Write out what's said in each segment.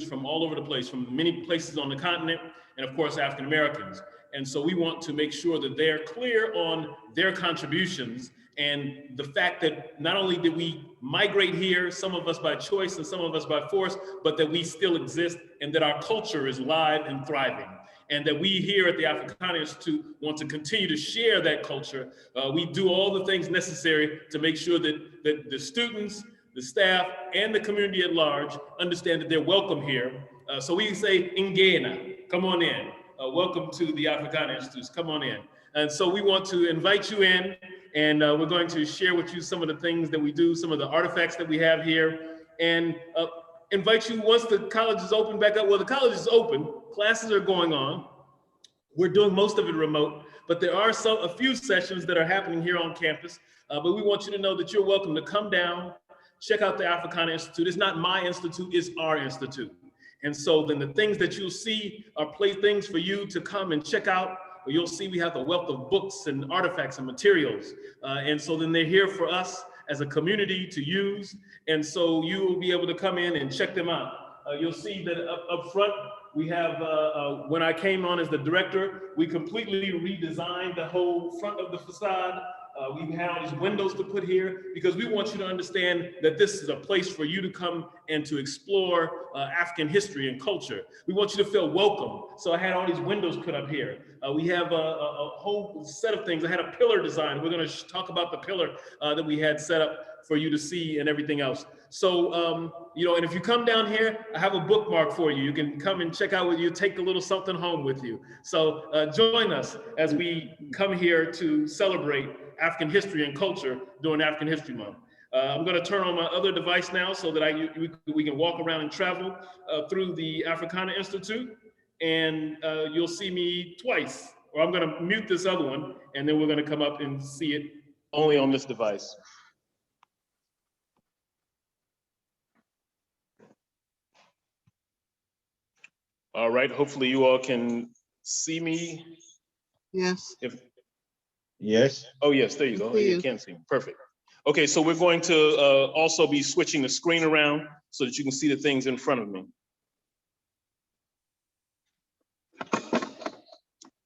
from all over the place, from many places on the continent, and of course, African Americans. And so we want to make sure that they're clear on their contributions and the fact that not only did we migrate here, some of us by choice and some of us by force, but that we still exist and that our culture is live and thriving. And that we here at the Africana Institute want to continue to share that culture. We do all the things necessary to make sure that the students, the staff, and the community at large understand that they're welcome here. So we say, Ingena, come on in. Welcome to the Africana Institute, come on in. And so we want to invite you in, and we're going to share with you some of the things that we do, some of the artifacts that we have here, and invite you once the college is open back up. Well, the college is open, classes are going on. We're doing most of it remote, but there are a few sessions that are happening here on campus. But we want you to know that you're welcome to come down, check out the Africana Institute. It's not my institute, it's our institute. And so then the things that you'll see are playthings for you to come and check out. You'll see we have a wealth of books and artifacts and materials. And so then they're here for us as a community to use. And so you will be able to come in and check them out. You'll see that up front, we have, when I came on as the director, we completely redesigned the whole front of the facade. We had all these windows to put here because we want you to understand that this is a place for you to come and to explore African history and culture. We want you to feel welcome. So I had all these windows put up here. We have a whole set of things. I had a pillar design. We're going to talk about the pillar that we had set up for you to see and everything else. So, you know, and if you come down here, I have a bookmark for you. You can come and check out with you, take a little something home with you. So join us as we come here to celebrate African history and culture during African History Month. I'm going to turn on my other device now so that we can walk around and travel through the Africana Institute, and you'll see me twice. Or I'm going to mute this other one, and then we're going to come up and see it only on this device. All right, hopefully you all can see me. Yes. Yes. Oh, yes, there you go. You can see me. Perfect. Okay, so we're going to also be switching the screen around so that you can see the things in front of me.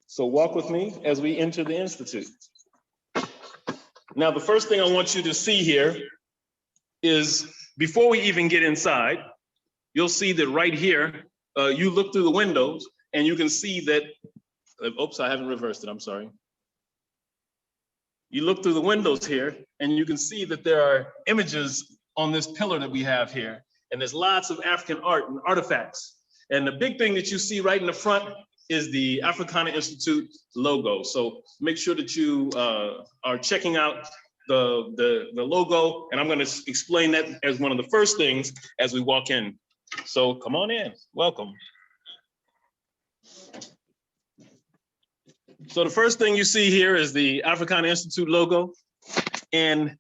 So walk with me as we enter the Institute. Now, the first thing I want you to see here is before we even get inside, you'll see that right here, you look through the windows and you can see that, oops, I haven't reversed it, I'm sorry. You look through the windows here and you can see that there are images on this pillar that we have here. And there's lots of African art and artifacts. And the big thing that you see right in the front is the Africana Institute logo. So make sure that you are checking out the logo. And I'm gonna explain that as one of the first things as we walk in. So come on in, welcome. So the first thing you see here is the Africana Institute logo. And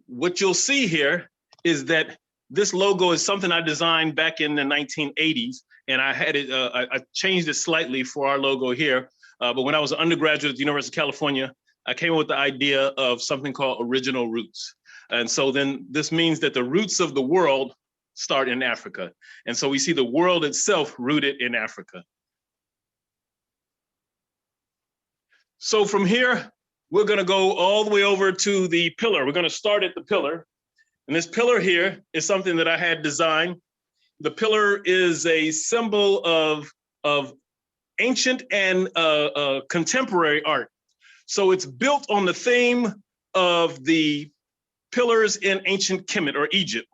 what you'll see here is that this logo is something I designed back in the 1980s. And I had it, I changed it slightly for our logo here. But when I was an undergraduate at the University of California, I came up with the idea of something called original roots. And so then this means that the roots of the world start in Africa. And so we see the world itself rooted in Africa. So from here, we're gonna go all the way over to the pillar. We're gonna start at the pillar. And this pillar here is something that I had designed. The pillar is a symbol of ancient and contemporary art. So it's built on the theme of the pillars in ancient Kemah or Egypt.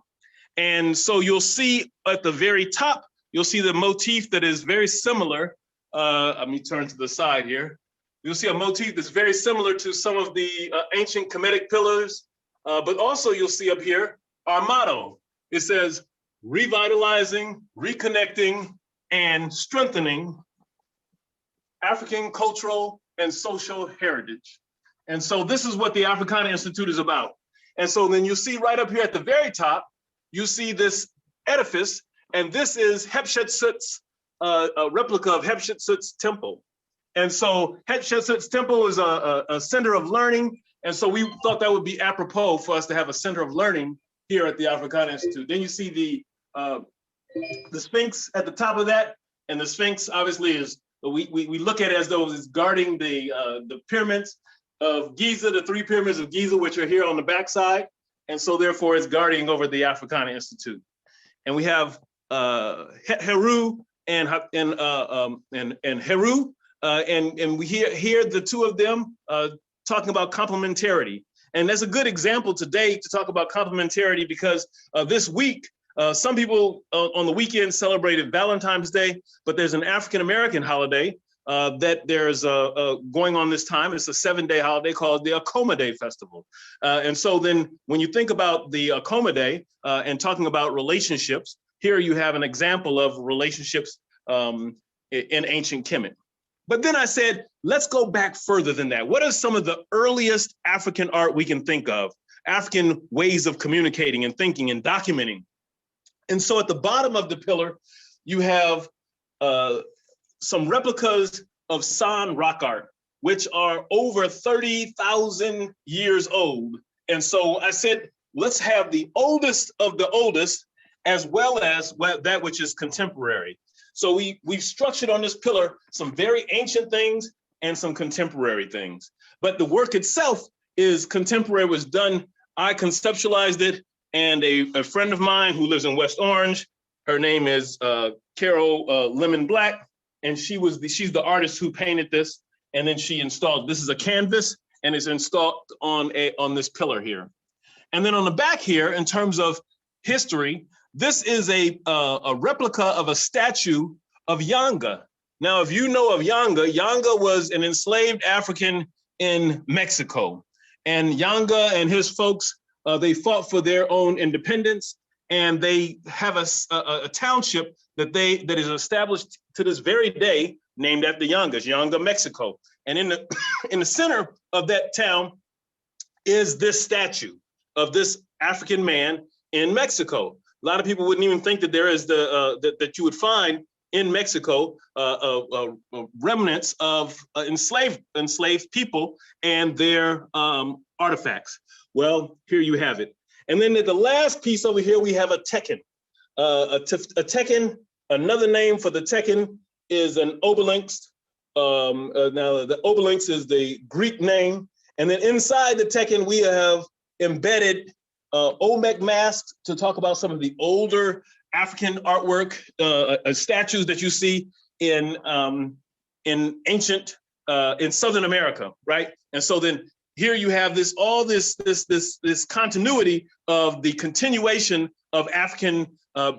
And so you'll see at the very top, you'll see the motif that is very similar. Let me turn to the side here. You'll see a motif that's very similar to some of the ancient Kemetic pillars, but also you'll see up here our motto. It says, revitalizing, reconnecting, and strengthening African cultural and social heritage. And so this is what the Africana Institute is about. And so then you see right up here at the very top, you see this edifice, and this is Hatshepsut's, a replica of Hatshepsut's temple. And so Hatshepsut's temple is a center of learning. And so we thought that would be apropos for us to have a center of learning here at the Africana Institute. Then you see the the Sphinx at the top of that, and the Sphinx obviously is, we look at it as though it's guarding the pyramids of Giza, the 3 pyramids of Giza, which are here on the backside. And so therefore it's guarding over the Africana Institute. And we have Heru and Heru, and we hear the 2 of them talking about complementarity. And that's a good example today to talk about complementarity, because this week, some people on the weekend celebrated Valentine's Day, but there's an African-American holiday that there's going on this time. It's a 7-day holiday called the Akoma Day Festival. And so then when you think about the Akoma Day and talking about relationships, here you have an example of relationships in ancient Kemet. But then I said, let's go back further than that. What are some of the earliest African art we can think of? African ways of communicating and thinking and documenting. And so at the bottom of the pillar, you have some replicas of San rock art, which are over 30,000 years old. And so I said, let's have the oldest of the oldest, as well as that which is contemporary. So we've structured on this pillar some very ancient things and some contemporary things. But the work itself is contemporary, was done, I conceptualized it, and a friend of mine who lives in West Orange, her name is Carol Lemon Black, and she's the artist who painted this, and then she installed, this is a canvas, and it's installed on this pillar here. And then on the back here, in terms of history, this is a replica of a statue of Yanga. Now, if you know of Yanga, Yanga was an enslaved African in Mexico. And Yanga and his folks, they fought for their own independence, and they have a township that is established to this very day, named after Yangas, Yanga, Mexico. And in the center of that town is this statue of this African man in Mexico. A lot of people wouldn't even think that there is that you would find in Mexico remnants of enslaved people and their artifacts. Well, here you have it. And then at the last piece over here, we have a tekken. A tekken, another name for the tekken is an obelisk. Now the obelisk is the Greek name. And then inside the tekken, we have embedded Olmec masks to talk about some of the older African artwork, statues that you see in ancient, in Southern America, right? And so then here you have this continuity of the continuation of African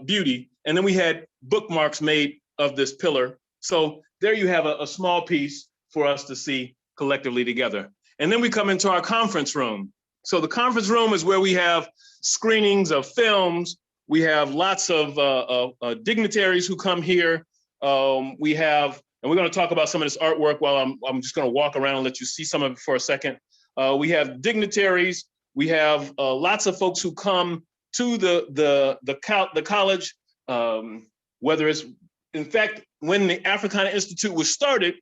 beauty. And then we had bookmarks made of this pillar. So there you have a small piece for us to see collectively together. And then we come into our conference room. So the conference room is where we have screenings of films. We have lots of dignitaries who come here. We have, and we're going to talk about some of this artwork while I'm just going to walk around and let you see some of it for a second. We have dignitaries. We have lots of folks who come to the college, whether it's, in fact, when the Africana Institute was started,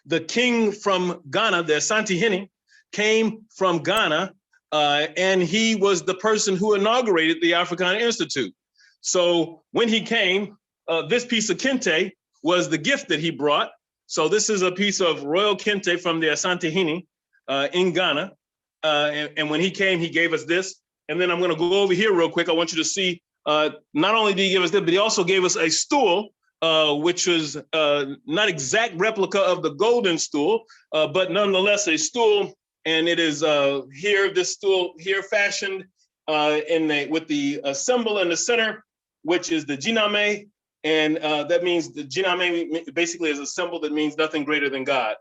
the king from Ghana, the Asante Hene, came from Ghana, and he was the person who inaugurated the Africana Institute. So when he came, this piece of kente was the gift that he brought. So this is a piece of royal kente from the Asante Hene in Ghana. And when he came, he gave us this. And then I'm going to go over here real quick. I want you to see, not only did he give us this, but he also gave us a stool, which was not exact replica of the golden stool, but nonetheless a stool. And it is this stool here fashioned with the symbol in the center, which is the jiname. And that means the jiname basically is a symbol that means nothing greater than God.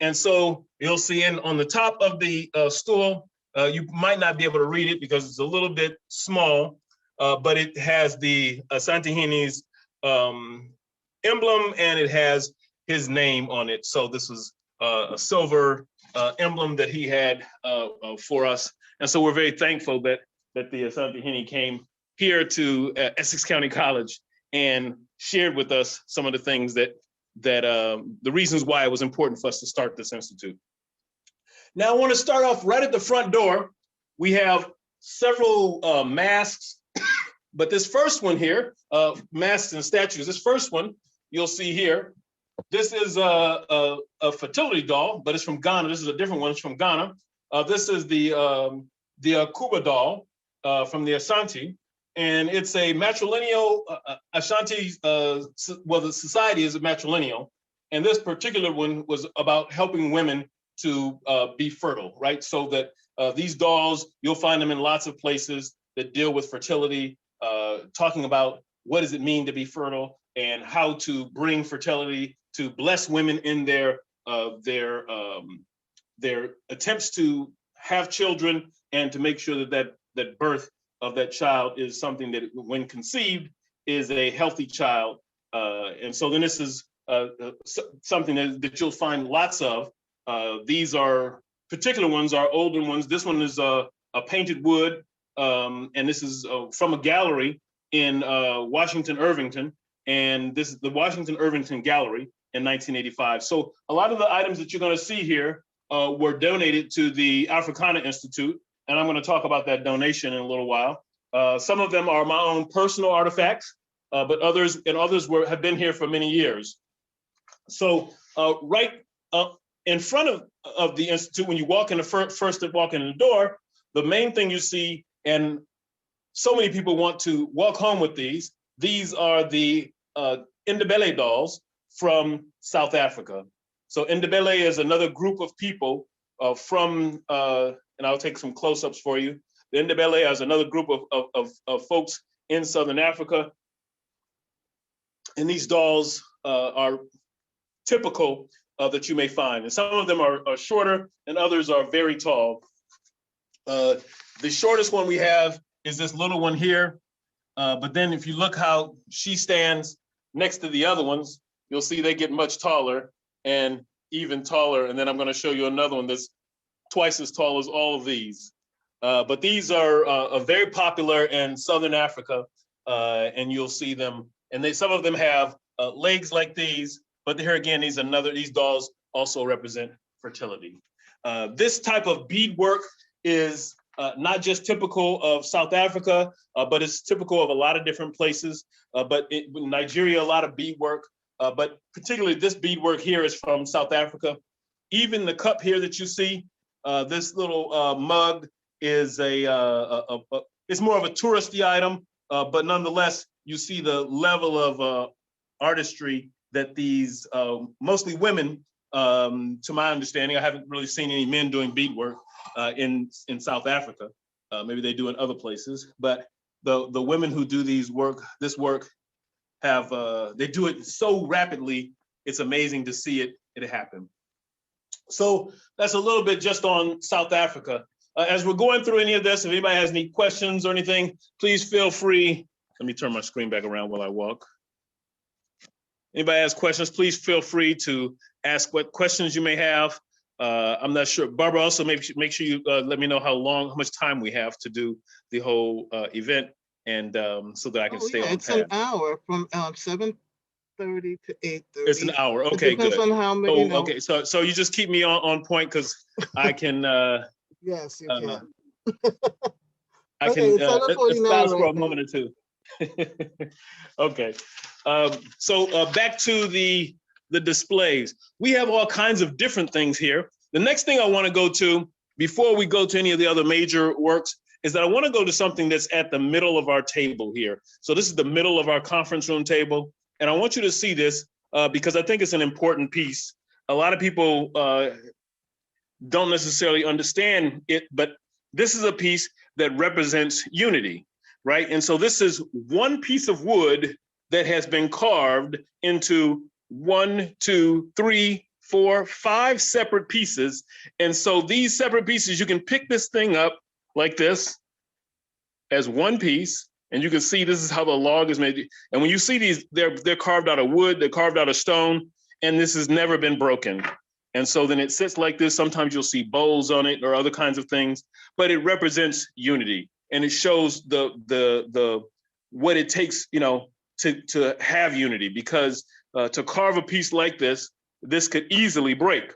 And so you'll see on the top of the stool, you might not be able to read it because it's a little bit small, but it has the Asante Hene's emblem, and it has his name on it. So this was a silver emblem that he had for us. And so we're very thankful that the Asante Hene came here to Essex County College and shared with us some of the things that the reasons why it was important for us to start this institute. Now I want to start off right at the front door. We have several masks But this first one here, masks and statues, this first one you'll see here, this is a fertility doll, but it's from Ghana. This is a different one. It's from Ghana. This is the Kuba doll from the Ashanti, and it's a matrilineal Ashanti. Well, the society is a matrilineal, and this particular one was about helping women to be fertile, right? So that these dolls, you'll find them in lots of places that deal with fertility, talking about what does it mean to be fertile and how to bring fertility to bless women in their attempts to have children and to make sure that birth of that child is something that, when conceived, is a healthy child. And so then this is something that you'll find lots of. These are particular ones, are older ones. This one is a painted wood, and this is from a gallery in Washington, Irvington. And this is the Washington Irvington Gallery in 1985. So a lot of the items that you're going to see here were donated to the Africana Institute, and I'm going to talk about that donation in a little while. Some of them are my own personal artifacts, but others have been here for many years. So right in front of the Institute, when you walk in walk in the door, the main thing you see, and so many people want to walk home with these are the Ndebele dolls from South Africa. So Ndebele is another group of people from, and I'll take some close-ups for you. The Ndebele is another group of folks in Southern Africa. And these dolls are typical that you may find. And some of them are shorter and others are very tall. The shortest one we have is this little one here. But then if you look how she stands next to the other ones, you'll see they get much taller and even taller. And then I'm going to show you another one that's twice as tall as all of these. But these are very popular in Southern Africa, and you'll see them. And some of them have legs like these, but here again, these dolls also represent fertility. This type of beadwork is not just typical of South Africa, but it's typical of a lot of different places. But in Nigeria, a lot of beadwork, but particularly this beadwork here is from South Africa. Even the cup here that you see, this little mug is it's more of a touristy item, but nonetheless, you see the level of artistry that these, mostly women, to my understanding, I haven't really seen any men doing beadwork in South Africa. Maybe they do in other places, but the women who do this work have, they do it so rapidly, it's amazing to see it happen. So that's a little bit just on South Africa. As we're going through any of this, if anybody has any questions or anything, please feel free. Let me turn my screen back around while I walk. Anybody has questions, please feel free to ask what questions you may have. I'm not sure. Barbara, also make sure you let me know how much time we have to do the whole event, and so that I can stay on it's path. an hour from 7:30 to 8:30. It's an hour. Okay, it depends good. On how many, okay, so you just keep me on point because I can. Yes, you can. I can espouse for a moment or two. Okay. So back to the displays. We have all kinds of different things here. The next thing I want to go to, before we go to any of the other major works, is that I want to go to something that's at the middle of our table here. So this is the middle of our conference room table. And I want you to see this because I think it's an important piece. A lot of people don't necessarily understand it, but this is a piece that represents unity, right? And so this is one piece of wood that has been carved into 1, 2, 3, 4, 5 separate pieces. And so these separate pieces, you can pick this thing up like this as one piece, and you can see this is how the log is made. And when you see these, they're carved out of wood, they're carved out of stone, and this has never been broken. And so then it sits like this. Sometimes you'll see bowls on it or other kinds of things, but it represents unity. And it shows the what it takes, to have unity, because to carve a piece like this could easily break.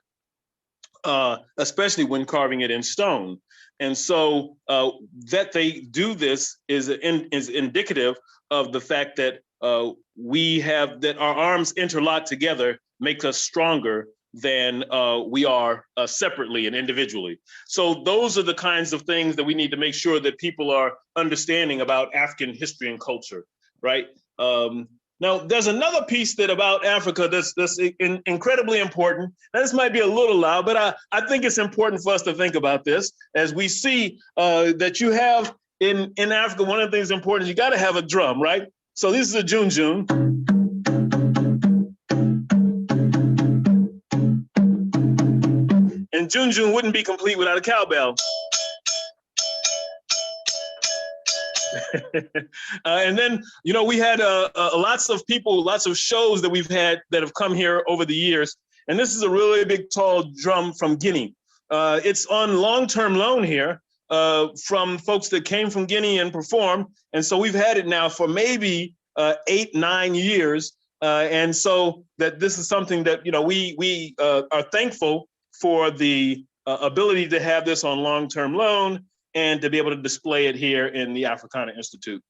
especially when carving it in stone. And so that they do this is indicative of the fact that that our arms interlock together make us stronger than we are separately and individually. So those are the kinds of things that we need to make sure that people are understanding about African history and culture, right? Now, there's another piece that about Africa that's incredibly important. Now, this might be a little loud, but I think it's important for us to think about this as we see that you have in Africa, one of the things important is you got to have a drum, right? So this is a junjun. And junjun wouldn't be complete without a cowbell. And then, you know, we had lots of people, lots of shows that we've had that have come here over the years. And this is a really big, tall drum from Guinea. It's on long-term loan here from folks that came from Guinea and performed. And so we've had it now for maybe 8-9 years. And so that this is something that, you know, we are thankful for the ability to have this on long-term loan and to be able to display it here in the Africana Institute.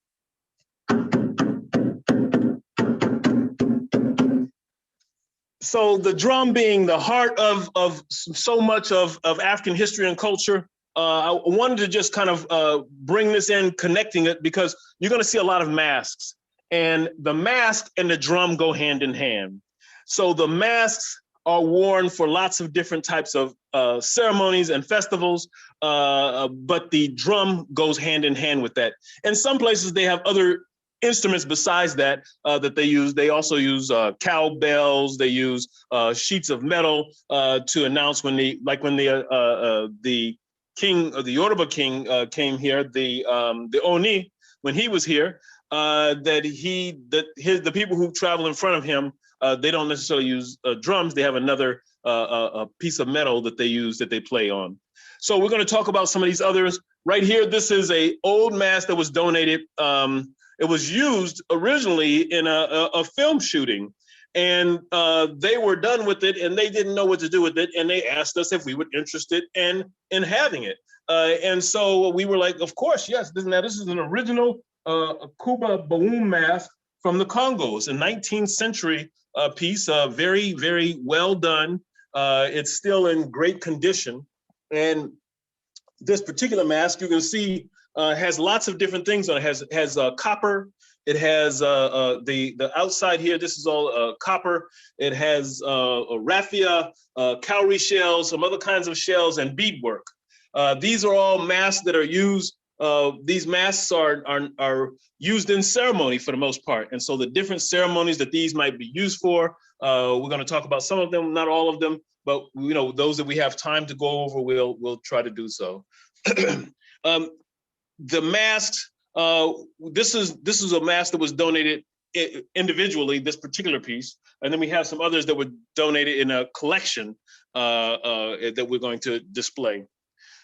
So the drum being the heart of so much of African history and culture, I wanted to just kind of bring this in, connecting it, because you're going to see a lot of masks, and the mask and the drum go hand in hand. So the masks are worn for lots of different types of ceremonies and festivals, but the drum goes hand in hand with that. And some places they have other instruments besides that that they use. They also use cowbells. They use sheets of metal to announce when the king, or the Yoruba king, came here, the Oni, when he was here, the people who travel in front of him, they don't necessarily use drums. They have another a piece of metal that they use, that they play on. So we're going to talk about some of these others. Right here, this is an old mask that was donated. It was used originally in a film shooting, and they were done with it, and they didn't know what to do with it, and they asked us if we were interested in having it. And so we were like, of course, yes. This is an original Kuba Baum mask from the Congo. It's a 19th century piece, very, very well done. It's still in great condition. And this particular mask, you can see, has lots of different things on it. Has copper. It has the outside here. This is all copper. It has raffia, cowrie shells, some other kinds of shells, and beadwork. These are all masks that are used. These masks are used in ceremony for the most part. And so the different ceremonies that these might be used for, we're going to talk about some of them, not all of them, but you know, those that we have time to go over, we'll try to do so. The masks, this is a mask that was donated individually, this particular piece, and then we have some others that were donated in a collection that we're going to display.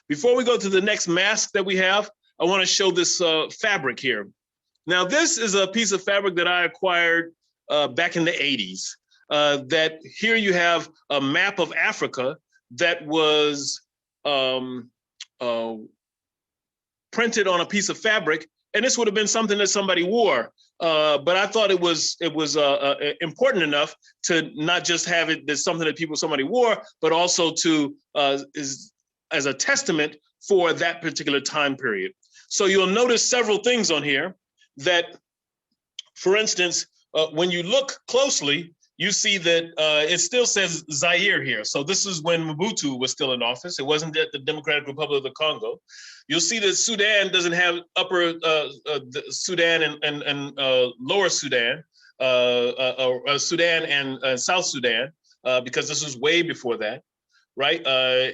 Before we go to the next mask that we have, I want to show this fabric here. Now, this is a piece of fabric that I acquired back in the 80s. That here you have a map of Africa that was printed on a piece of fabric, and this would have been something that somebody wore. But I thought it was important enough to not just have it as something that somebody wore, but also to as a testament for that particular time period. So you'll notice several things on here that, for instance, when you look closely, you see that it still says Zaire here. So this is when Mobutu was still in office. It wasn't the Democratic Republic of the Congo. You'll see that Sudan doesn't have upper Sudan and lower Sudan, Sudan and South Sudan, because this was way before that, right?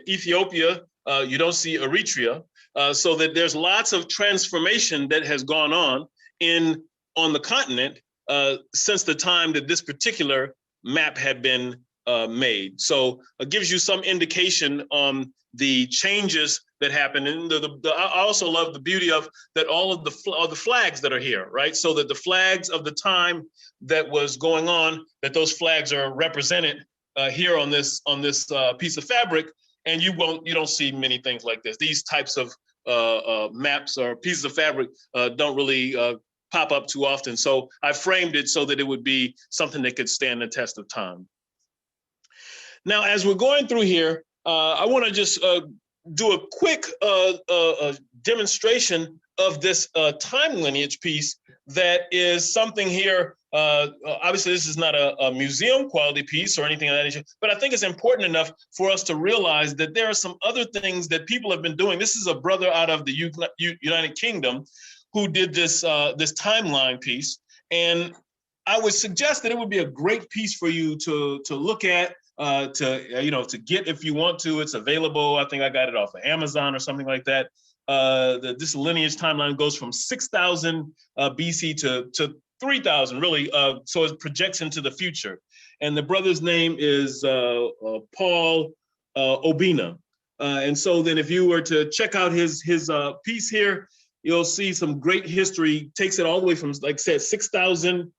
Ethiopia, you don't see Eritrea. So that there's lots of transformation that has gone on the continent since the time that this particular map had been made. So it gives you some indication on the changes that happened. And I also love the beauty of that all of the flags that are here, right? So that the flags of the time that was going on, that those flags are represented here on this piece of fabric. And you don't see many things like this. These types of maps or pieces of fabric don't really pop up too often. So I framed it so that it would be something that could stand the test of time. Now, as we're going through here, I want to just do a quick demonstration of this time lineage piece that is something here. Obviously, this is not a museum quality piece or anything of that nature, but I think it's important enough for us to realize that there are some other things that people have been doing. This is a brother out of the United Kingdom who did this timeline piece. And I would suggest that it would be a great piece for you to look at, to get if you want to. It's available. I think I got it off of Amazon or something like that. This lineage timeline goes from 6,000 BC to 3,000, really. So it projects into the future. And the brother's name is Paul Obina. And so then if you were to check out his piece here, you'll see some great history. Takes it all the way from, like I said, 6,000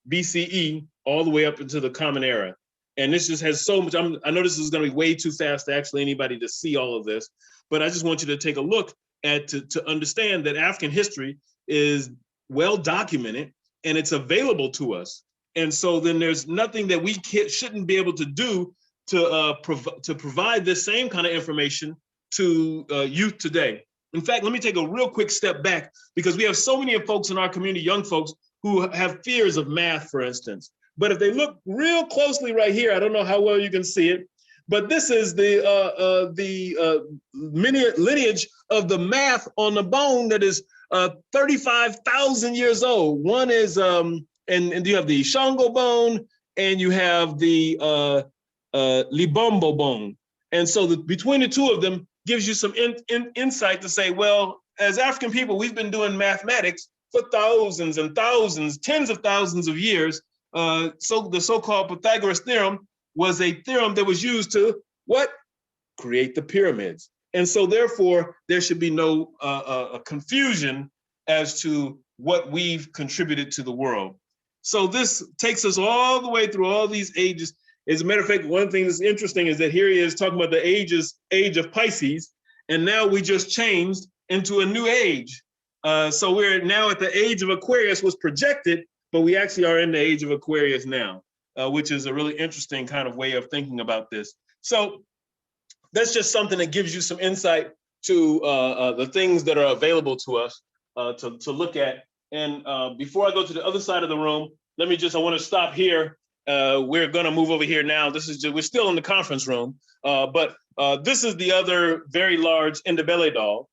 BCE, all the way up into the Common Era. And this just has so much. I know this is going to be way too fast to actually anybody to see all of this, but I just want you to take a look at to understand that African history is well documented and it's available to us. And so then there's nothing that we shouldn't be able to do to provide this same kind of information to youth today. In fact, let me take a real quick step back, because we have so many folks in our community, young folks, who have fears of math, for instance. But if they look real closely right here, I don't know how well you can see it, but this is the lineage of the math on the bone that is 35,000 years old. One is, and you have the Shango bone, and you have the Libombo bone. And so between the two of them gives you some insight to say, well, as African people, we've been doing mathematics for thousands and thousands, tens of thousands of years. So the so-called Pythagoras theorem was a theorem that was used to what? Create the pyramids. And so therefore, there should be no confusion as to what we've contributed to the world. So this takes us all the way through all these ages. As a matter of fact, one thing that's interesting is that here he is talking about the age of Pisces, and now we just changed into a new age. So we're now at the age of Aquarius was projected, but we actually are in the age of Aquarius now, which is a really interesting kind of way of thinking about this. So that's just something that gives you some insight to the things that are available to us to look at. And before I go to the other side of the room, I want to stop here. We're going to move over here now. We're still in the conference room, but this is the other very large Ndebele doll.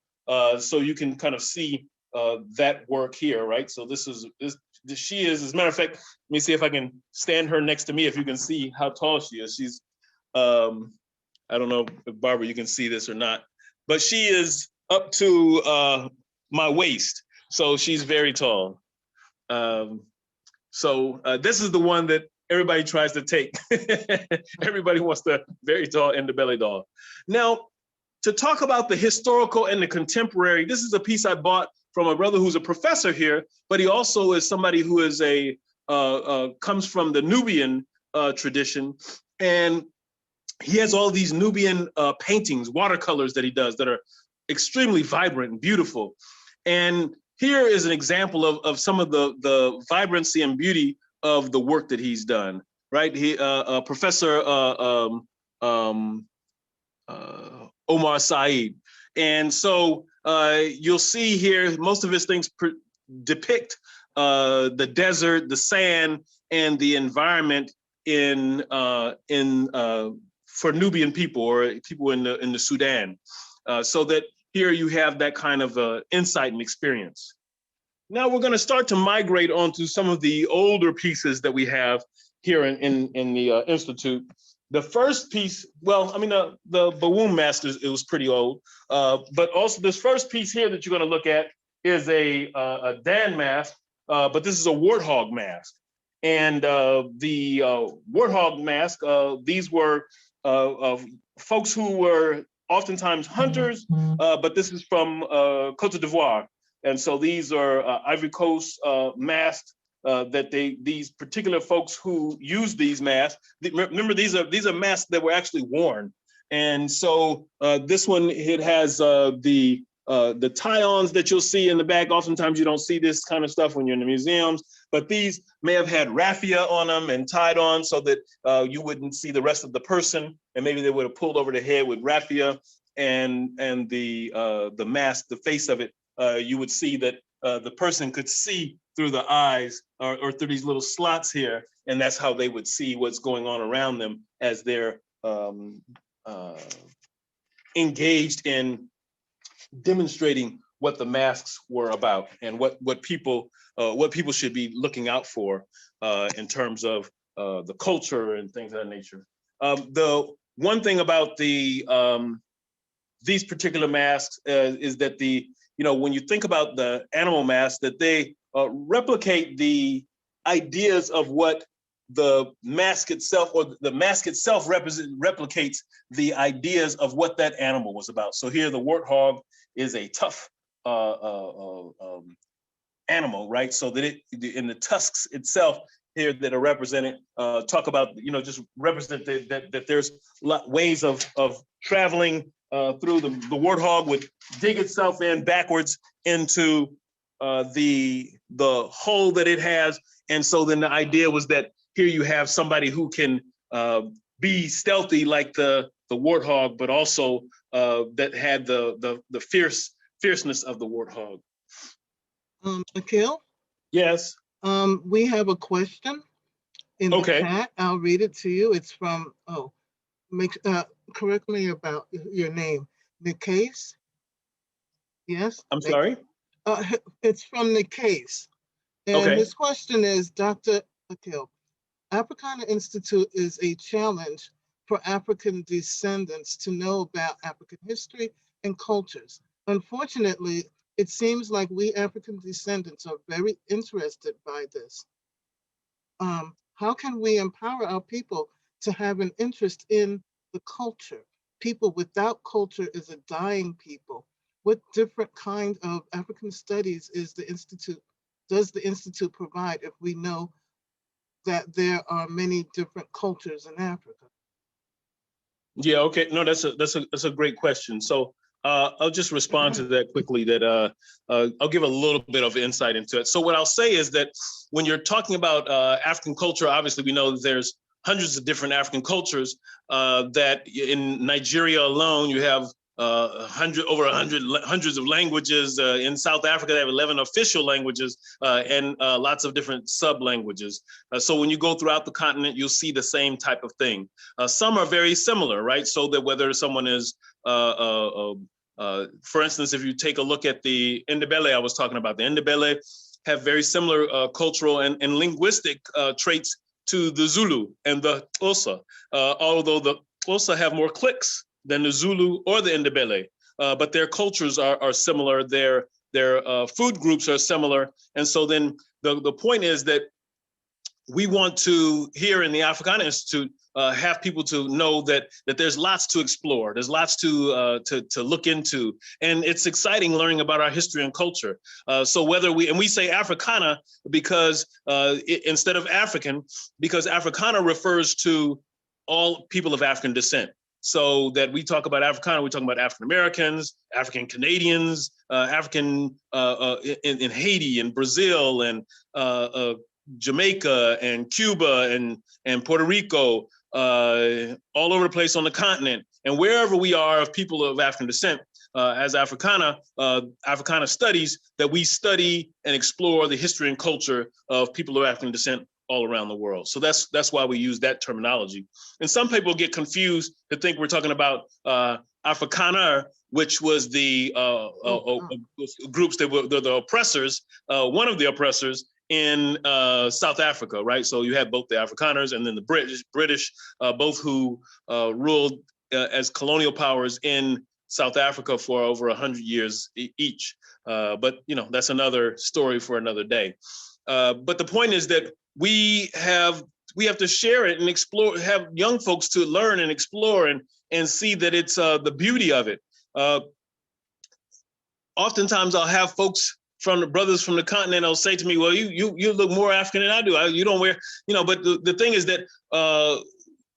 So you can kind of see that work here, right? So she is, as a matter of fact, let me see if I can stand her next to me, if you can see how tall she is. She's, I don't know if Barbara, you can see this or not, but she is up to my waist. So she's very tall. So this is the one that everybody tries to take. Everybody wants the very tall Ndebele doll. Now, to talk about the historical and the contemporary, this is a piece I bought from a brother who's a professor here, but he also is somebody who is comes from the Nubian tradition. And he has all these Nubian paintings, watercolors that he does that are extremely vibrant and beautiful. And here is an example of some of the vibrancy and beauty of the work that he's done, right? Professor Omar Said. And so you'll see here, most of his things depict the desert, the sand, and the environment for Nubian people or people in the Sudan. So that here you have that kind of insight and experience. Now we're going to start to migrate onto some of the older pieces that we have here in the Institute. The first piece, well, I mean, the Bawum mask, it was pretty old, but also this first piece here that you're going to look at is a Dan mask, but this is a Warthog mask. And the Warthog mask, these were folks who were oftentimes hunters, but this is from Cote d'Ivoire. And so these are Ivory Coast masks these particular folks who use these masks, remember these are masks that were actually worn. And so this one, it has the tie-ons that you'll see in the back. Oftentimes you don't see this kind of stuff when you're in the museums, but these may have had raffia on them and tied on so that you wouldn't see the rest of the person, and maybe they would have pulled over the head with raffia, and the mask, the face of it, you would see that the person could see through the eyes or through these little slots here, and that's how they would see what's going on around them as they're engaged in demonstrating what the masks were about and what people should be looking out for in terms of the culture and things of that nature. The one thing about these particular masks is that when you think about the animal masks, that they replicate the ideas of what the mask itself, or the mask itself replicates the ideas of what that animal was about. So here the warthog is a tough animal, right? So that in the tusks itself here that are represented, talk about, just represent that there's ways of traveling through. The warthog would dig itself in backwards into the hole that it has. And so then the idea was that here you have somebody who can be stealthy like the warthog, but also that had the fierceness of the warthog. Akil? Yes. We have a question in the chat. I'll read it to you. It's from, correct me about your name. Nikase? Yes? I'm sorry? It's from Nikase. And his question is, Dr. Akil, Africana Institute is a challenge for African descendants to know about African history and cultures. Unfortunately, it seems like we African descendants are very interested by this. How can we empower our people to have an interest in the culture? People without culture is a dying people. What different kind of African studies does the Institute provide if we know that there are many different cultures in Africa? Yeah, okay. No, that's a great question. So I'll just respond to that quickly, that I'll give a little bit of insight into it. So what I'll say is that when you're talking about African culture, obviously we know that there's hundreds of different African cultures, that in Nigeria alone, you have hundreds of languages. In South Africa, they have 11 official languages and lots of different sub-languages. So when you go throughout the continent, you'll see the same type of thing. Some are very similar, right? So that whether someone is, for instance, if you take a look at the Ndebele I was talking about, the Ndebele have very similar cultural and linguistic traits to the Zulu and the Xhosa, although the Xhosa have more clicks than the Zulu or the Ndebele, but their cultures are similar. Their food groups are similar. And so then the point is that we want to, here in the Africana Institute, have people to know that there's lots to explore. There's lots to look into. And it's exciting learning about our history and culture. So whether we say Africana because instead of African, because Africana refers to all people of African descent. So that we talk about Africana, we're talking about African Americans, African Canadians, African in Haiti and Brazil and Jamaica and Cuba and Puerto Rico, all over the place on the continent. And wherever we are of people of African descent, as Africana studies, that we study and explore the history and culture of people of African descent all around the world. So that's why we use that terminology. And some people get confused to think we're talking about Afrikaner, which was the groups that were the oppressors, one of the oppressors in South Africa, right? So you had both the Afrikaners and then the British, both who ruled as colonial powers in South Africa for over 100 years each. But that's another story for another day. But the point is that we have to share it and explore, have young folks to learn and explore and see that it's the beauty of it. Oftentimes I'll have folks from the brothers from the continent will say to me, well, you look more African than I do. You don't wear, but the thing is that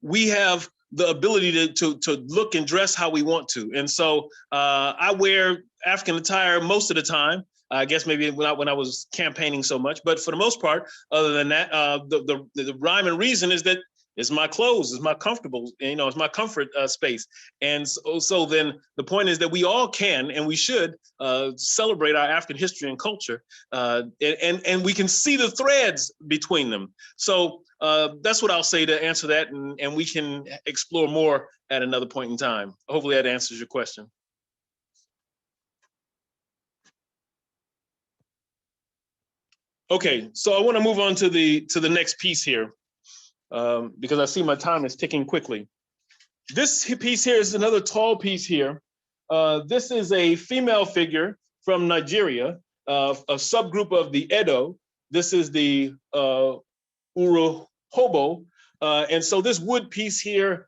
we have the ability to look and dress how we want to. And so I wear African attire most of the time. I guess maybe not when I was campaigning so much, but for the most part, other than that, the rhyme and reason is that it's my clothes, it's my comfortable, it's my comfort space. And so then the point is that we all can and we should celebrate our African history and culture, and we can see the threads between them. So that's what I'll say to answer that, and we can explore more at another point in time. Hopefully that answers your question. Okay, so I want to move on to the next piece here, because I see my time is ticking quickly. This piece here is another tall piece here. This is a female figure from Nigeria, a subgroup of the Edo. This is the Uro Hobo. And so this wood piece here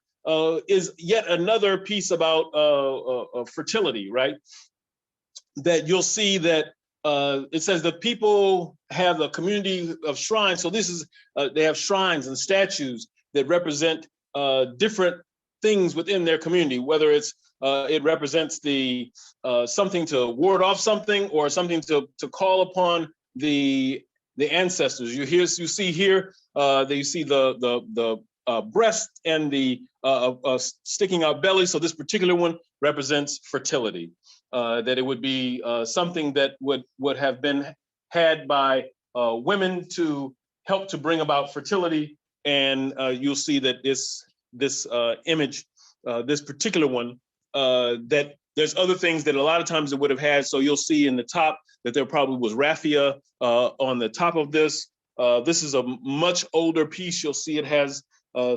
is yet another piece about fertility, right? That you'll see that it says the people have a community of shrines. So this is, they have shrines and statues that represent different things within their community, whether it's it represents the something to ward off something, or something to call upon the ancestors. You see here that you see the breast and the sticking out belly. So this particular one represents fertility. That it would be something that would have been had by women to help to bring about fertility. And you'll see that this image, this particular one, that there's other things that a lot of times it would have had. So you'll see in the top that there probably was raffia on the top of this. This is a much older piece. You'll see it has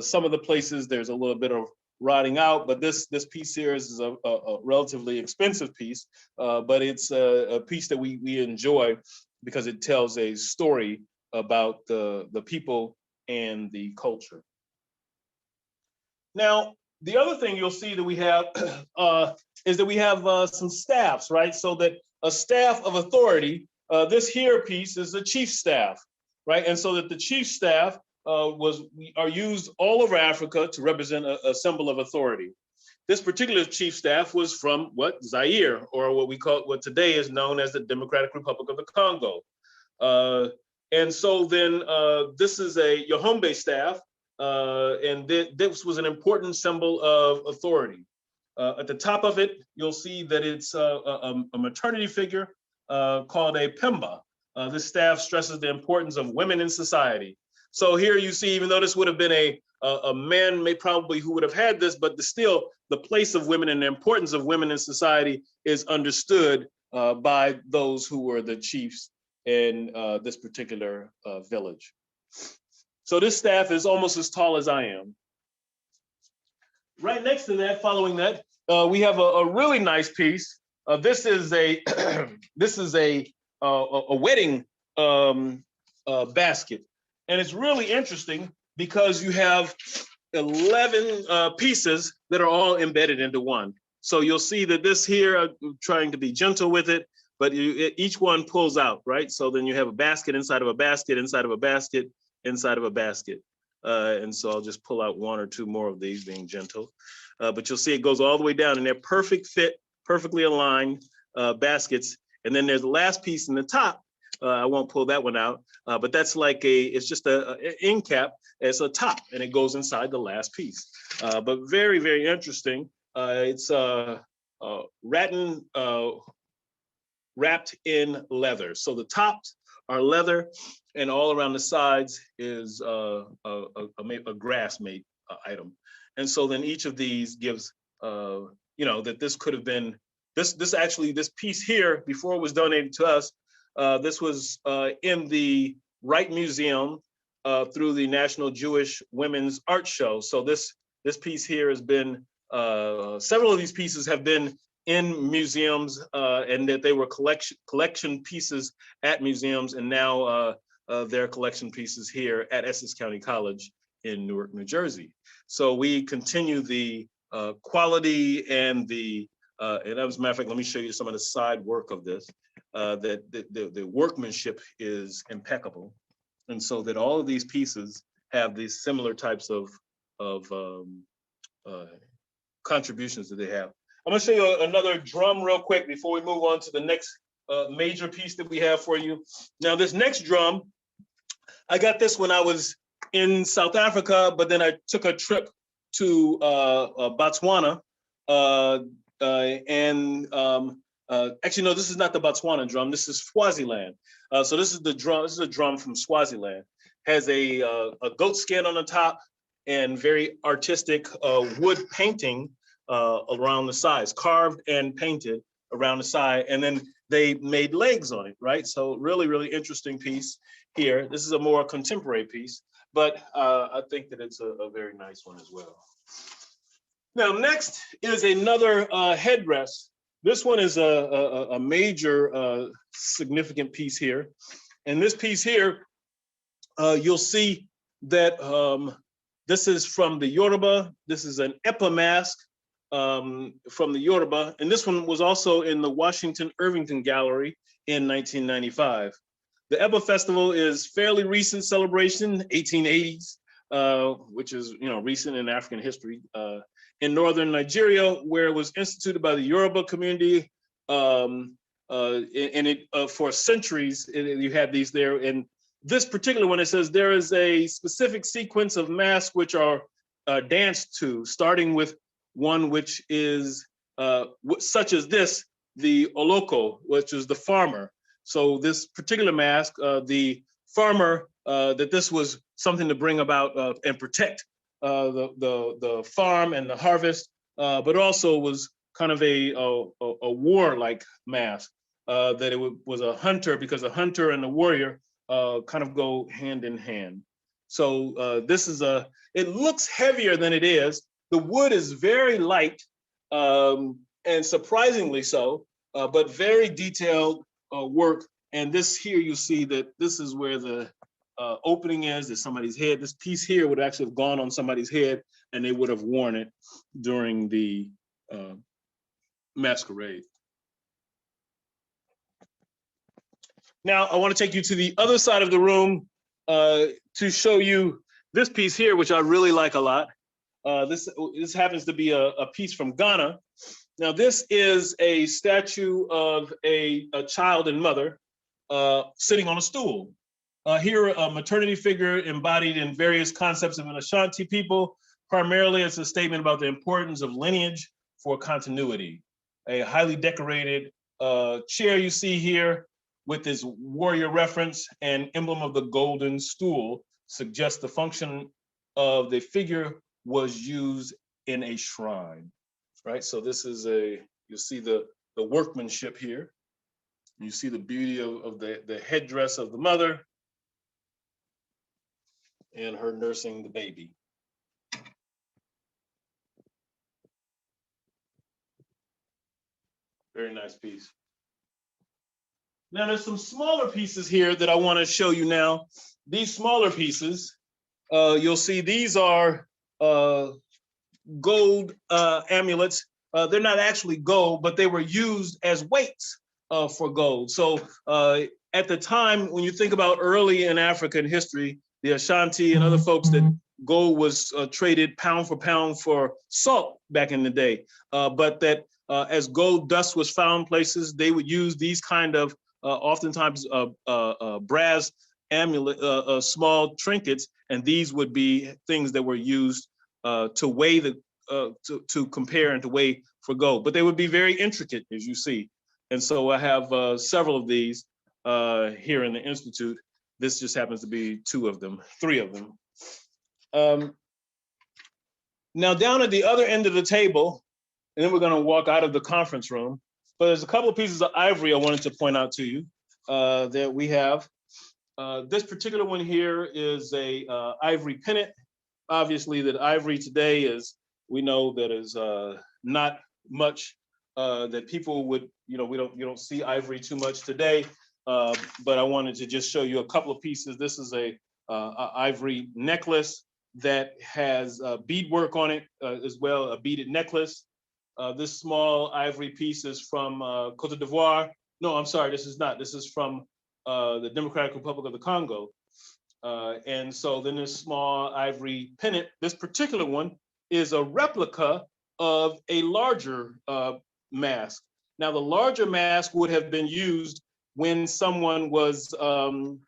some of the places there's a little bit of rotting out, but this piece here is a relatively expensive piece, but it's a piece that we enjoy because it tells a story about the people and the culture. Now, the other thing you'll see that we have is that we have some staffs, right? So that a staff of authority, this here piece is the chief staff, right? And so that the chief staff are used all over Africa to represent a symbol of authority. This particular chief staff was from Zaire, or what today is known as the Democratic Republic of the Congo. And so then this is a Yohombe staff, and this was an important symbol of authority. At the top of it, you'll see that it's a maternity figure called a Pemba. This staff stresses the importance of women in society. So here you see, even though this would have been a man probably who would have had this, but still the place of women and the importance of women in society is understood by those who were the chiefs in this particular village. So this staff is almost as tall as I am. Right next to that, following that, we have a really nice piece. This is a wedding basket. And it's really interesting because you have 11 pieces that are all embedded into one. So you'll see that this here, I'm trying to be gentle with it, but each one pulls out, right? So then you have a basket inside of a basket, inside of a basket, inside of a basket. And so I'll just pull out one or two more of these, being gentle. But you'll see it goes all the way down, and they're perfect fit, perfectly aligned baskets. And then there's the last piece in the top. I won't pull that one out, but that's like it's just an end cap. It's a top, and it goes inside the last piece. But very, very interesting. It's rattan wrapped in leather. So the tops are leather, and all around the sides is a grass made item. And so then each of these gives, that this could have been, this piece here, before it was donated to us, this was in the Wright Museum through the National Jewish Women's Art Show. So this piece here has been, several of these pieces have been in museums, and that they were collection pieces at museums, and now they're collection pieces here at Essex County College in Newark, New Jersey. So we continue the quality and the, and as a matter of fact, let me show you some of the side work of this. that the workmanship is impeccable. And so that all of these pieces have these similar types of contributions that they have. I'm gonna show you another drum real quick before we move on to the next major piece that we have for you. Now this next drum, I got this when I was in South Africa, but then I took a trip to Botswana. Actually, no, this is not the Botswana drum. This is Swaziland. So this is the drum. This is a drum from Swaziland. Has a goat skin on the top and very artistic wood painting around the sides, carved and painted around the side. And then they made legs on it, right? So really, really interesting piece here. This is a more contemporary piece, but I think that it's a very nice one as well. Now, next is another headdress. This one is a major significant piece here. And this piece here, you'll see that this is from the Yoruba. This is an Epe Mask from the Yoruba. And this one was also in the Washington Irvington Gallery in 1995. The Epe Festival is fairly recent celebration, 1880s, which is recent in African history. In northern Nigeria, where it was instituted by the Yoruba community, and for centuries, you had these there. And this particular one, it says there is a specific sequence of masks which are danced to, starting with one which is such as this, the Oloko, which is the farmer. So this particular mask, the farmer, that this was something to bring about and protect the farm and the harvest, but also was kind of a warlike mask, that it was a hunter, because a hunter and the warrior kind of go hand in hand. So this is it looks heavier than it is. The wood is very light, and surprisingly so, but very detailed work. And this here, you see that this is where the opening is somebody's head. This piece here would actually have gone on somebody's head, and they would have worn it during the masquerade. Now, I want to take you to the other side of the room to show you this piece here, which I really like a lot. This happens to be a piece from Ghana. Now, this is a statue of a child and mother sitting on a stool. Here, a maternity figure embodied in various concepts of an Ashanti people. Primarily, it's a statement about the importance of lineage for continuity. A highly decorated chair you see here with this warrior reference and emblem of the golden stool suggests the function of the figure was used in a shrine, right? So this is you'll see the workmanship here. You see the beauty of the headdress of the mother and her nursing the baby. Very nice piece. Now there's some smaller pieces here that I want to show you now. These smaller pieces, you'll see these are gold amulets. They're not actually gold, but they were used as weights for gold. So at the time, when you think about early in African history, the Ashanti and other folks, that gold was traded pound for salt back in the day. But that as gold dust was found places, they would use these kind of oftentimes brass amulet, small trinkets, and these would be things that were used to weigh to compare and to weigh for gold. But they would be very intricate, as you see. And so I have several of these here in the Institute. This just happens to be three of them. Now down at the other end of the table, and then we're gonna walk out of the conference room, but there's a couple of pieces of ivory I wanted to point out to you that we have. This particular one here is a ivory pennant. Obviously that ivory today is, we know that is not much that people would, you don't see ivory too much today. But I wanted to just show you a couple of pieces. This is a ivory necklace that has beadwork on it as well, a beaded necklace. This small ivory piece is from Côte d'Ivoire, No, I'm sorry, this is not. This is from the Democratic Republic of the Congo. And so then this small ivory pendant, this particular one is a replica of a larger mask. Now, the larger mask would have been used when someone was going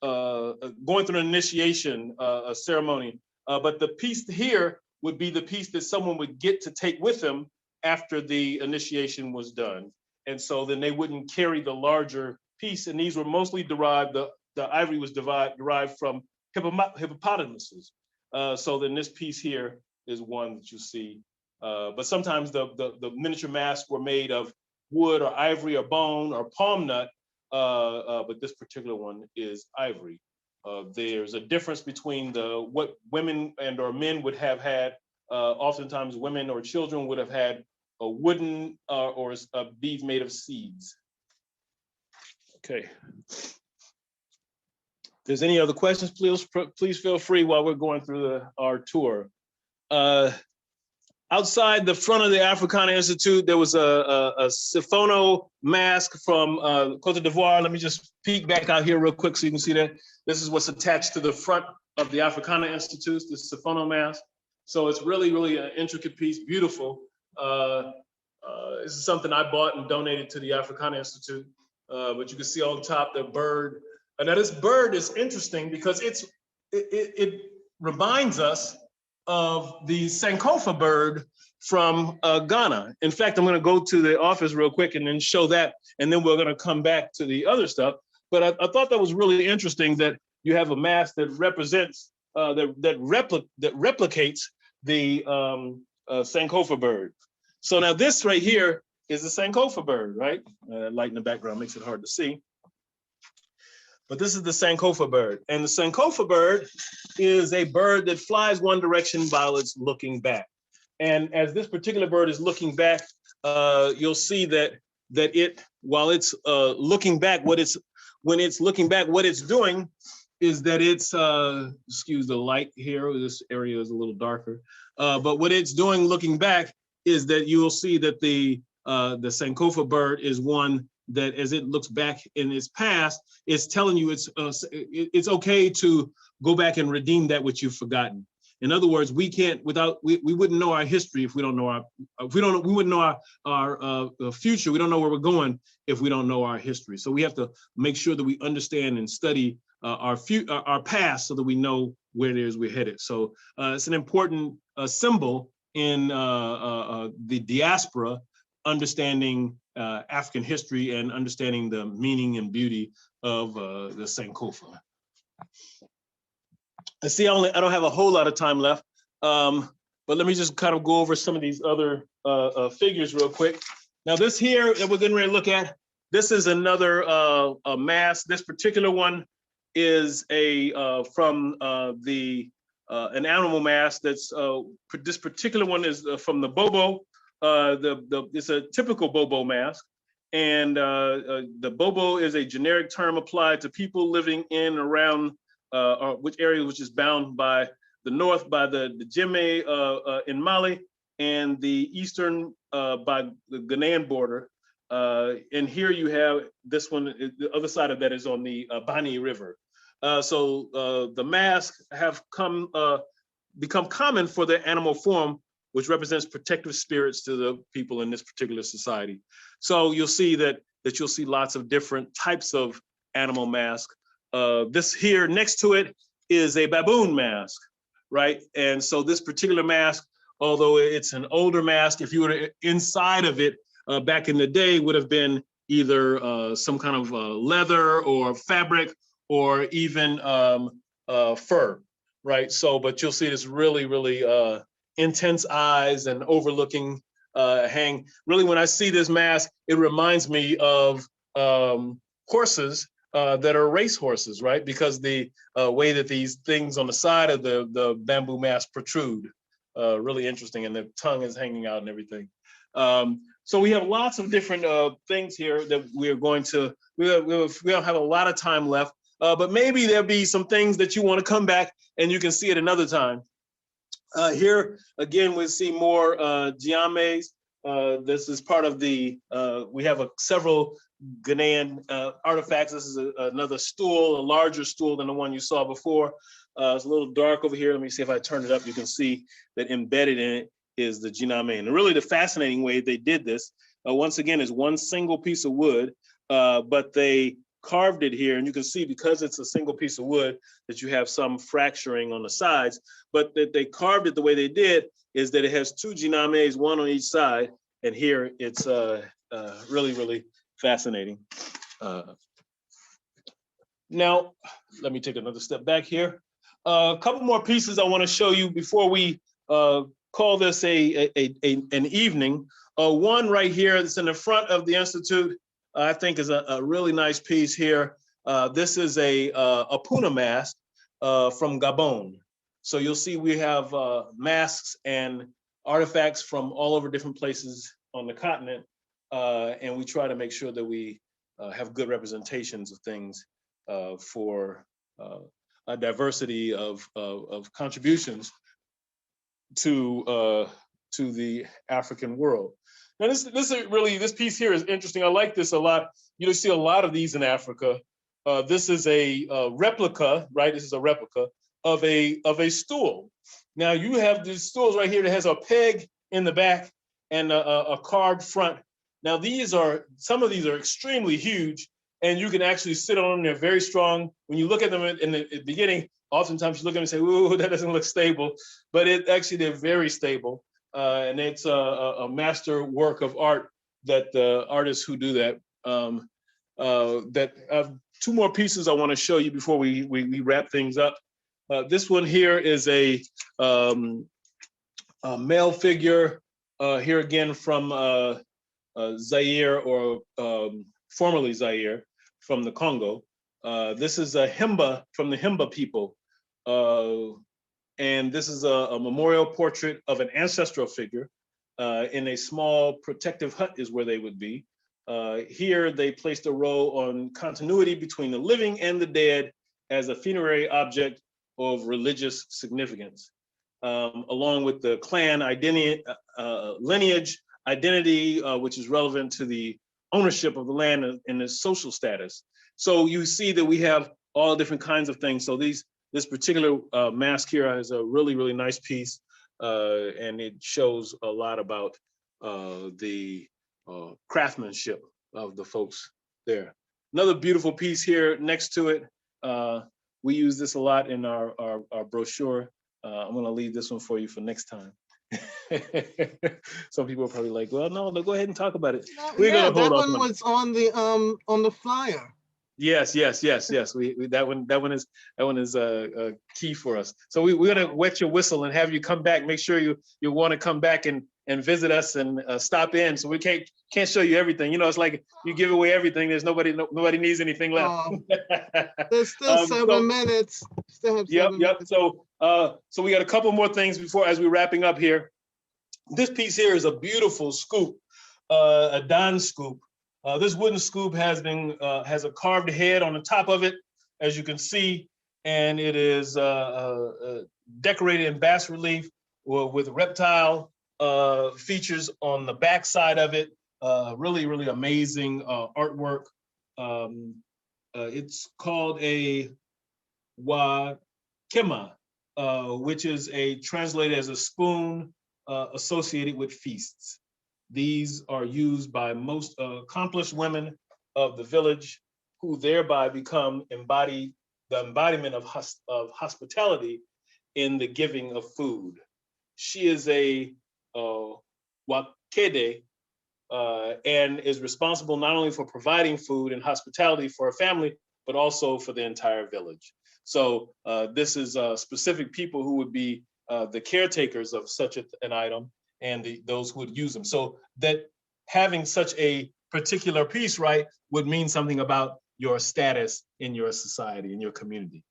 through an initiation ceremony. But the piece here would be the piece that someone would get to take with them after the initiation was done. And so then they wouldn't carry the larger piece. And these were mostly derived, the ivory was derived from hippopotamuses. So then this piece here is one that you see. But sometimes the miniature masks were made of wood or ivory or bone or palm nut, but this particular one is ivory. There's a difference between what women and or men would have had. Oftentimes women or children would have had a wooden or beads made of seeds. Okay. If there's any other questions, please feel free while we're going through our tour. Outside the front of the Africana Institute, there was a Sinkofa mask from Cote d'Ivoire. Let me just peek back out here real quick so you can see that. This is what's attached to the front of the Africana Institute, the Sinkofa mask. So it's really, really an intricate piece, beautiful. This is something I bought and donated to the Africana Institute. But you can see on top the bird. And now this bird is interesting because it reminds us of the Sinkofa bird from Ghana. In fact, I'm going to go to the office real quick and then show that, and then we're going to come back to the other stuff. But I thought that was really interesting that you have a mask that represents, that replicates the Sinkofa bird. So now this right here is the Sinkofa bird, right? Light in the background makes it hard to see. But this is the Sinkofa bird. And the Sinkofa bird is a bird that flies one direction while it's looking back. And as this particular bird is looking back, you'll see that it, while it's looking back, when it's looking back, what it's doing is that it's, excuse the light here, this area is a little darker. But what it's doing looking back is that you'll see that the Sinkofa bird is one that as it looks back in its past, it's telling you it's okay to go back and redeem that which you've forgotten. In other words, we wouldn't know our history if we don't know we wouldn't know our future. We don't know where we're going if we don't know our history. So we have to make sure that we understand and study our past so that we know where it is we're headed. So it's an important symbol in the diaspora, understanding African history and understanding the meaning and beauty of the Sinkofa. I see I don't have a whole lot of time left, but let me just kind of go over some of these other figures real quick. Now this here that we're getting ready to look at, this is another mask. This particular one is from an animal mask. That's this particular one is from the Bobo. It's a typical Bobo mask, and the Bobo is a generic term applied to people living in around which area which is bound by the north by the Jemme in Mali and the eastern by the Ghanaian border. And here you have this one, the other side of that is on the Bani River. So the masks have become common for the animal form, which represents protective spirits to the people in this particular society. So you'll see that you'll see lots of different types of animal mask. This here next to it is a baboon mask, right? And so this particular mask, although it's an older mask, if you were inside of it back in the day, would have been either some kind of leather or fabric or even fur, right? So, but you'll see this really, really intense eyes and overlooking hang. Really, when I see this mask, it reminds me of horses that are race horses, right? Because the way that these things on the side of the bamboo mask protrude, really interesting, and the tongue is hanging out and everything. So we have lots of different things here that we are going to, we don't have a lot of time left, but maybe there'll be some things that you want to come back and you can see it another time. Here, again, we see more giames. This is part of the, we have several Ghanaian artifacts. This is another stool, a larger stool than the one you saw before. It's a little dark over here. Let me see if I turn it up. You can see that embedded in it is the jiname. And really the fascinating way they did this, once again, is one single piece of wood, but they carved it here. And you can see, because it's a single piece of wood, that you have some fracturing on the sides, but that they carved it the way they did is that it has two jinames, one on each side. And here it's really, really fascinating. Now, let me take another step back here. A couple more pieces I want to show you before we call this an evening. One right here that's in the front of the Institute, I think is a really nice piece here. This is a Puna mask from Gabon. So you'll see we have masks and artifacts from all over different places on the continent. And we try to make sure that we have good representations of things for a diversity of contributions to the African world. Now this piece here is interesting. I like this a lot. You don't see a lot of these in Africa. This is a replica, right? This is a replica of a stool. Now you have these stools right here that has a peg in the back and a carved front. Now some of these are extremely huge, and you can actually sit on them. They're very strong. When you look at them in the beginning, oftentimes you look at them and say, "Ooh, that doesn't look stable," but they're very stable, and it's a master work of art that the artists who do that. Two more pieces I want to show you before we wrap things up. This one here is a male figure. Here again from Zaire, or formerly Zaire, from the Congo. This is a Heba from the Heba people. And this is a memorial portrait of an ancestral figure in a small protective hut is where they would be. Here they placed a row on continuity between the living and the dead as a funerary object of religious significance. Along with the clan identity, lineage identity, which is relevant to the ownership of the land and its social status. So you see that we have all different kinds of things. So this particular mask here is a really, really nice piece, and it shows a lot about the craftsmanship of the folks there. Another beautiful piece here next to it. We use this a lot in our brochure. I'm gonna leave this one for you for next time. Some people are probably like, well, no, go ahead and talk about it. We're gonna hold off. That one was on the flyer. Yes. That one is key for us. So we're gonna wet your whistle and have you come back. Make sure you want to come back and visit us and stop in. So we can't show you everything. You know, it's like you give away everything. There's nobody needs anything left. There's still 7 minutes. Still have 7 minutes. So we got a couple more things as we're wrapping up here. This piece here is a beautiful scoop, a Don scoop. This wooden scoop has a carved head on the top of it, as you can see, and it is decorated in bas relief with reptile features on the back side of it. Really, really amazing artwork. It's called a Kemah, which is translated as a spoon associated with feasts. These are used by most accomplished women of the village, who thereby become the embodiment of hospitality in the giving of food. She is a Wakede and is responsible not only for providing food and hospitality for her family, but also for the entire village. So this is specific people who would be the caretakers of such an item, and those who would use them. So that having such a particular piece, right, would mean something about your status in your society, in your community.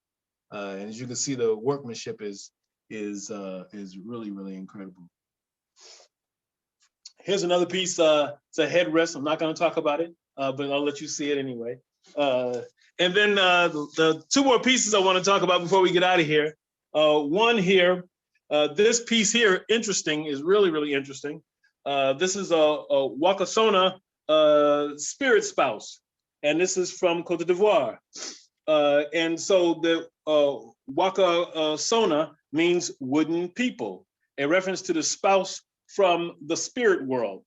And as you can see, the workmanship is really, really incredible. Here's another piece. It's a headrest. I'm not going to talk about it, but I'll let you see it anyway. And then the two more pieces I want to talk about before we get out of here. One here, this piece here, interesting, is really, really interesting. This is a Wakasona spirit spouse. And this is from Cote d'Ivoire. And so the Wakasona means wooden people, a reference to the spouse from the spirit world.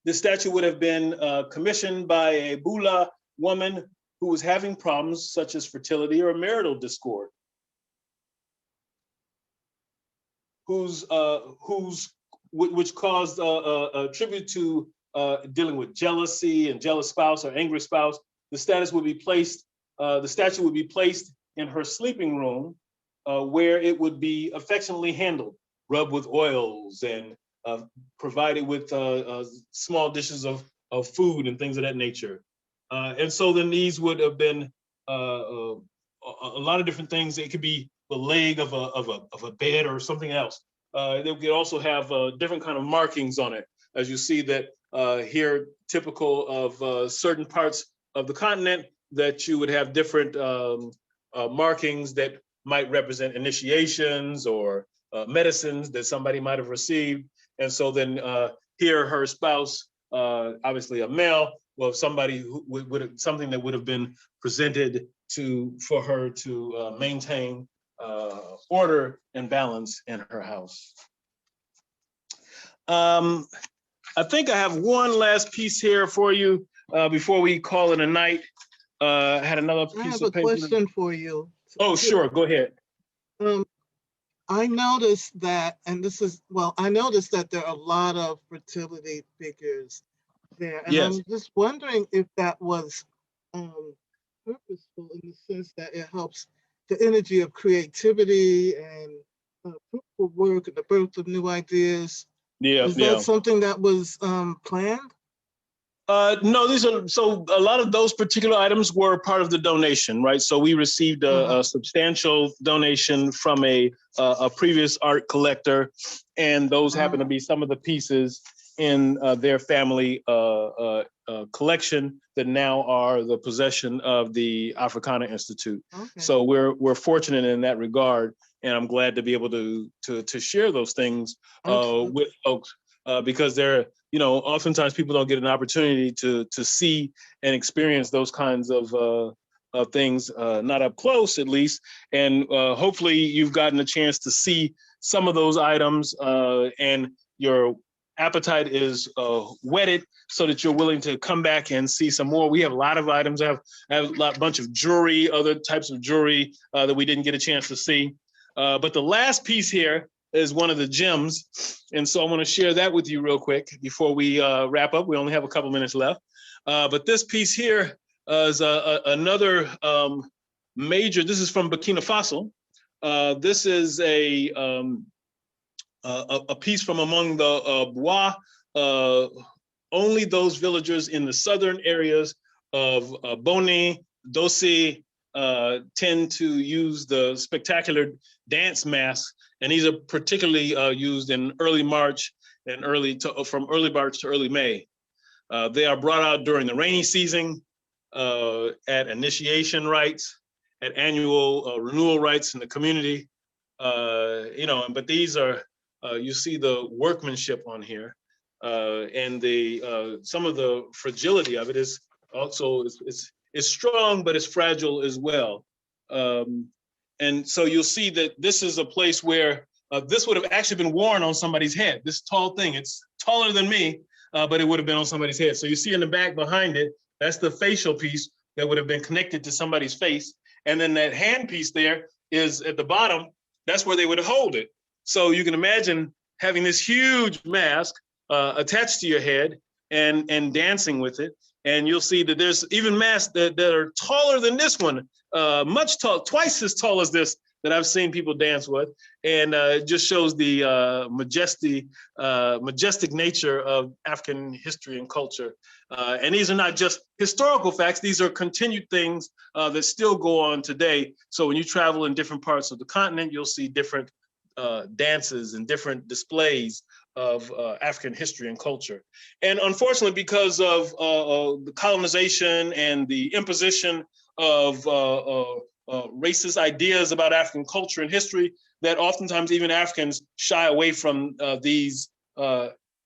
This statue would have been commissioned by a Bula woman who was having problems such as fertility or marital discord, which caused a tribute to dealing with jealousy and jealous spouse or angry spouse. The statue would be placed in her sleeping room, where it would be affectionately handled, rubbed with oils, and provided with small dishes of food and things of that nature. And so then these would have been a lot of different things. It could be the leg of a bed or something else. They could also have different kind of markings on it, as you see that here, typical of certain parts of the continent, that you would have different markings that might represent initiations or medicines that somebody might have received. And so then here, her spouse, obviously a male, well, somebody who would something that would have been presented for her to maintain order and balance in her house. I think I have one last piece here for you before we call it a night. I had another piece of paper. I have a question for you. Oh, sure, go ahead. I noticed that, and I noticed that there are a lot of fertility figures there. And yes. I'm just wondering if that was purposeful in the sense that it helps the energy of creativity and fruitful work and the birth of new ideas. Is that something that was planned? No, so a lot of those particular items were part of the donation, right? So we received a substantial donation from a previous art collector, and those happen to be some of the pieces in their family collection that now are the possession of the Africana Institute. Okay. So we're fortunate in that regard, and I'm glad to be able to share those things with folks because they're, oftentimes people don't get an opportunity to see and experience those kinds of things, not up close at least. And hopefully you've gotten a chance to see some of those items and your appetite is whetted so that you're willing to come back and see some more. We have a lot of items. I have a bunch of jewelry, other types of jewelry that we didn't get a chance to see. But the last piece here is one of the gems. And so I want to share that with you real quick before we wrap up. We only have a couple minutes left. But this piece here is another major, this is from Burkina Faso. This is a piece from among the Bois. Only those villagers in the southern areas of Boni, Dossi, tend to use the spectacular dance masks, and these are particularly used in early March and from early March to early May. They are brought out during the rainy season, at initiation rites, at annual renewal rites in the community. But these are, you see the workmanship on here, and the some of the fragility of it is also it's strong, but it's fragile as well. And so you'll see that this is a place where this would have actually been worn on somebody's head. This tall thing, it's taller than me, but it would have been on somebody's head. So you see in the back behind it, that's the facial piece that would have been connected to somebody's face. And then that hand piece there is at the bottom, that's where they would hold it. So you can imagine having this huge mask attached to your head and dancing with it. And you'll see that there's even masks that are taller than this one, much tall, twice as tall as this that I've seen people dance with. And it just shows the majestic nature of African history and culture. And these are not just historical facts, these are continued things that still go on today. So when you travel in different parts of the continent, you'll see different dances and different displays of African history and culture. And unfortunately, because of the colonization and the imposition of racist ideas about African culture and history, that oftentimes even Africans shy away from these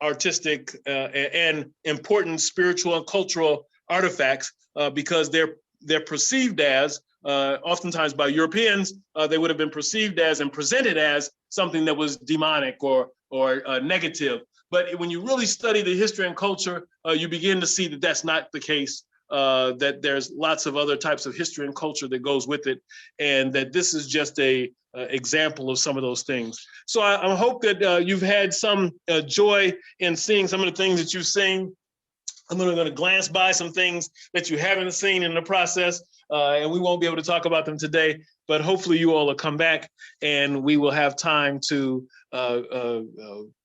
artistic and important spiritual and cultural artifacts because they're perceived as, oftentimes by Europeans, they would have been perceived as and presented as something that was demonic or negative. But when you really study the history and culture, you begin to see that that's not the case, that there's lots of other types of history and culture that goes with it, and that this is just a example of some of those things. So I hope that you've had some joy in seeing some of the things that you've seen. I'm going to glance by some things that you haven't seen in the process, and we won't be able to talk about them today, but hopefully you all will come back and we will have time to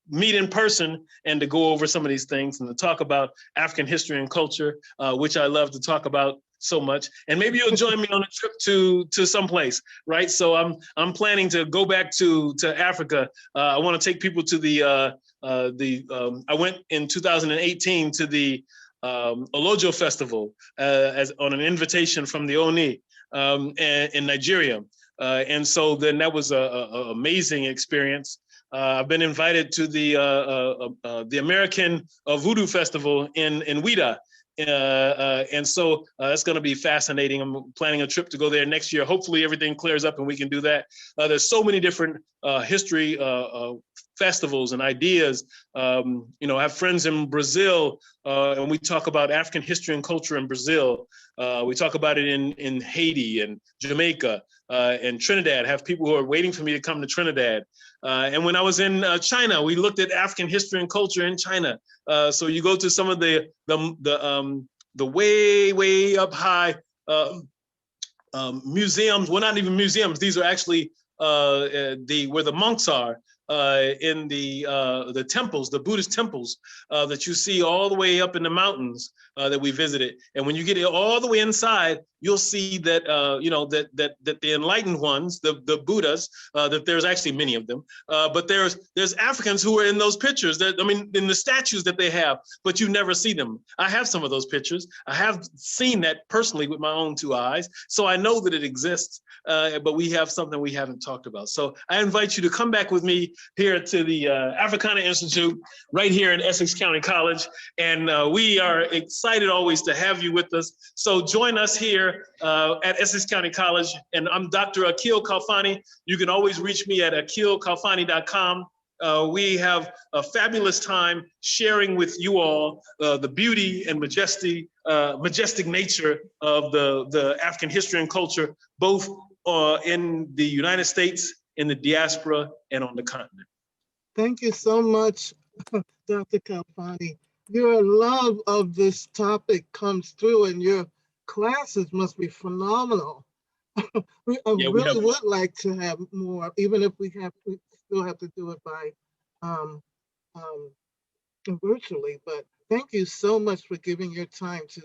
meet in person and to go over some of these things and to talk about African history and culture, which I love to talk about so much. And maybe you'll join me on a trip to someplace, right? So I'm planning to go back to Africa. I want to take people to I went in 2018 to the Olojo Festival as on an invitation from the Oni in Nigeria. And so then that was a amazing experience. I've been invited to the American Voodoo Festival in Ouida. And so that's going to be fascinating. I'm planning a trip to go there next year. Hopefully everything clears up and we can do that. There's so many different history festivals and ideas. I have friends in Brazil, and we talk about African history and culture in Brazil. We talk about it in Haiti and Jamaica and Trinidad. I have people who are waiting for me to come to Trinidad. And when I was in China, we looked at African history and culture in China. So you go to some of the way up high museums. Well, not even museums. These are actually where the monks are in the temples, the Buddhist temples that you see all the way up in the mountains that we visited. And when you get all the way inside, you'll see that that the enlightened ones, the Buddhas, that there's actually many of them, but there's Africans who are in those pictures, that in the statues that they have, but you never see them. I have some of those pictures. I have seen that personally with my own two eyes, so I know that it exists. But we have something we haven't talked about. So I invite you to come back with me here to the Africana Institute right here in Essex County College. And we are excited always to have you with us. So join us here at Essex County College. And I'm Dr. Akil Khalfani. You can always reach me at akilkhalfani.com. We have a fabulous time sharing with you all the beauty and majestic nature of the African history and culture, both in the United States, in the diaspora, and on the continent. Thank you so much, Dr. Khalfani. Your love of this topic comes through, and your classes must be phenomenal. I really would like to have more, even if we still have to do it by virtually. But thank you so much for giving your time to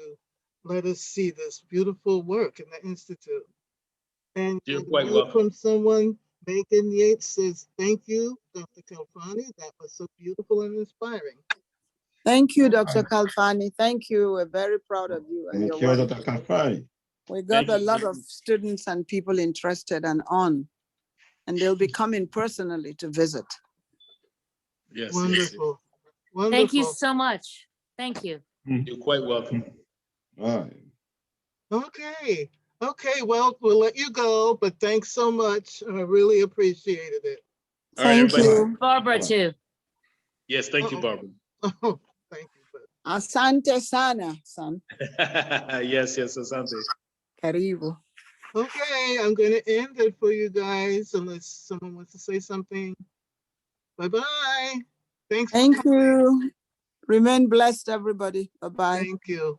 let us see this beautiful work in the Institute. And you're quite welcome. From someone, Megan Yates says, thank you, Dr. Khalfani. That was so beautiful and inspiring. Thank you, Dr. Khalfani. Thank you. We're very proud of you. And Thank you, Dr. Khalfani. We got a lot of students and people interested and they'll be coming personally to visit. Yes. Wonderful. Yes. Wonderful. Thank you so much. Thank you. You're quite welcome. All right. Okay, well, we'll let you go, but thanks so much. I really appreciated it. Thank you. Barbara, too. Yes, thank you, Barbara. Oh, thank you. Asante sana, son. Yes, asante. Karibu. Okay, I'm going to end it for you guys unless someone wants to say something. Bye-bye. Thanks. Thank you. Remain blessed, everybody. Bye-bye. Thank you.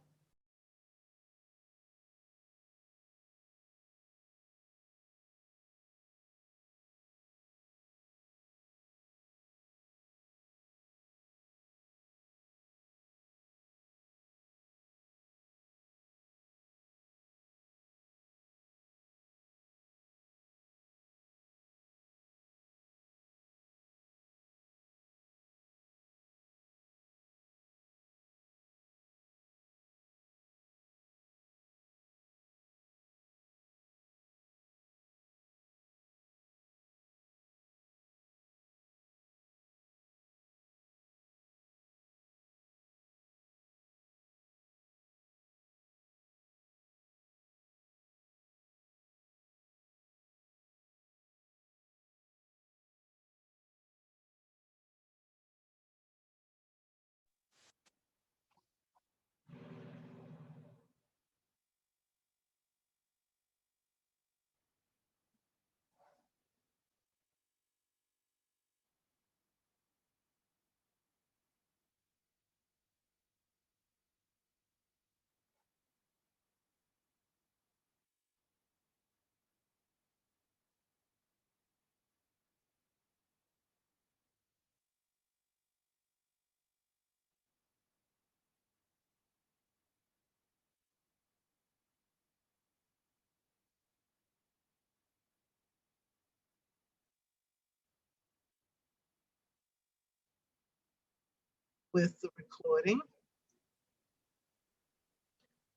with the recording.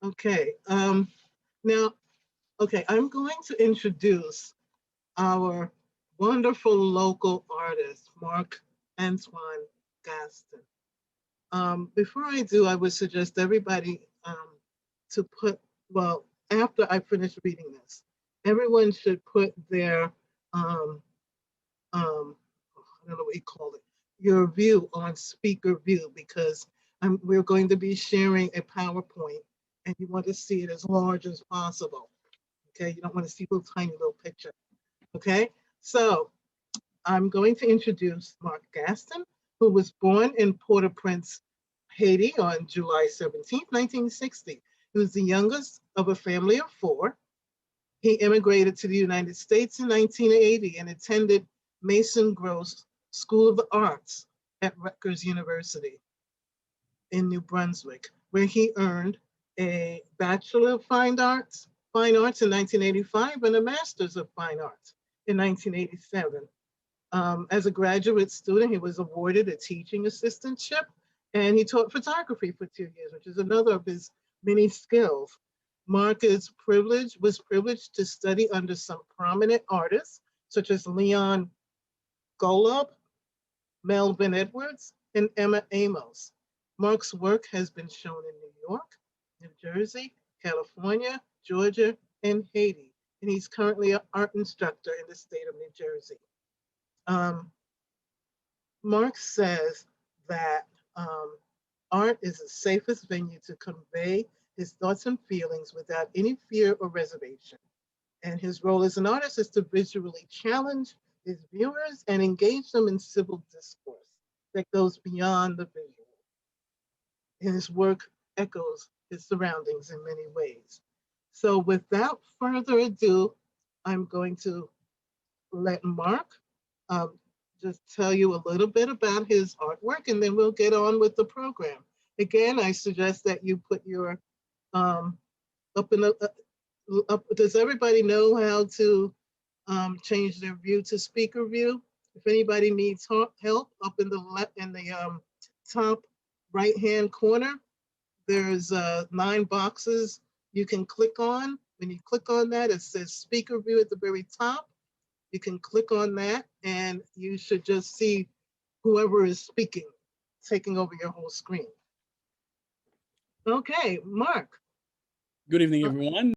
Okay, now, okay, I'm going to introduce our wonderful local artist, Mark Antoine Gaston. Before I do, I would suggest everybody to put, well, after I finish reading this, everyone should put their, I don't know what you call it, your view on speaker view, because we're going to be sharing a PowerPoint and you want to see it as large as possible. Okay, you don't want to see a little tiny little picture. Okay, so I'm going to introduce Mark Gaston, who was born in Port-au-Prince, Haiti on July 17th, 1960. He was the youngest of a family of 4. He immigrated to the United States in 1980 and attended Mason Gross School of the Arts at Rutgers University in New Brunswick, where he earned a Bachelor of Fine Arts in 1985 and a Master's of Fine Arts in 1987. As a graduate student, he was awarded a teaching assistantship, and he taught photography for 2 years, which is another of his many skills. Mark was privileged to study under some prominent artists, such as Leon Golub, Melvin Edwards, and Emma Amos. Mark's work has been shown in New York, New Jersey, California, Georgia, and Haiti, and he's currently an art instructor in the state of New Jersey. Mark says that art is the safest venue to convey his thoughts and feelings without any fear or reservation. And his role as an artist is to visually challenge his viewers and engage them in civil discourse that goes beyond the visual. And his work echoes his surroundings in many ways. So without further ado, I'm going to let Mark just tell you a little bit about his artwork, and then we'll get on with the program. Again, I suggest that you put your does everybody know how to change their view to speaker view? If anybody needs help, up in the top right-hand corner, there's 9 boxes you can click on. When you click on that, it says speaker view at the very top. You can click on that and you should just see whoever is speaking, taking over your whole screen. Okay, Mark. Good evening, everyone.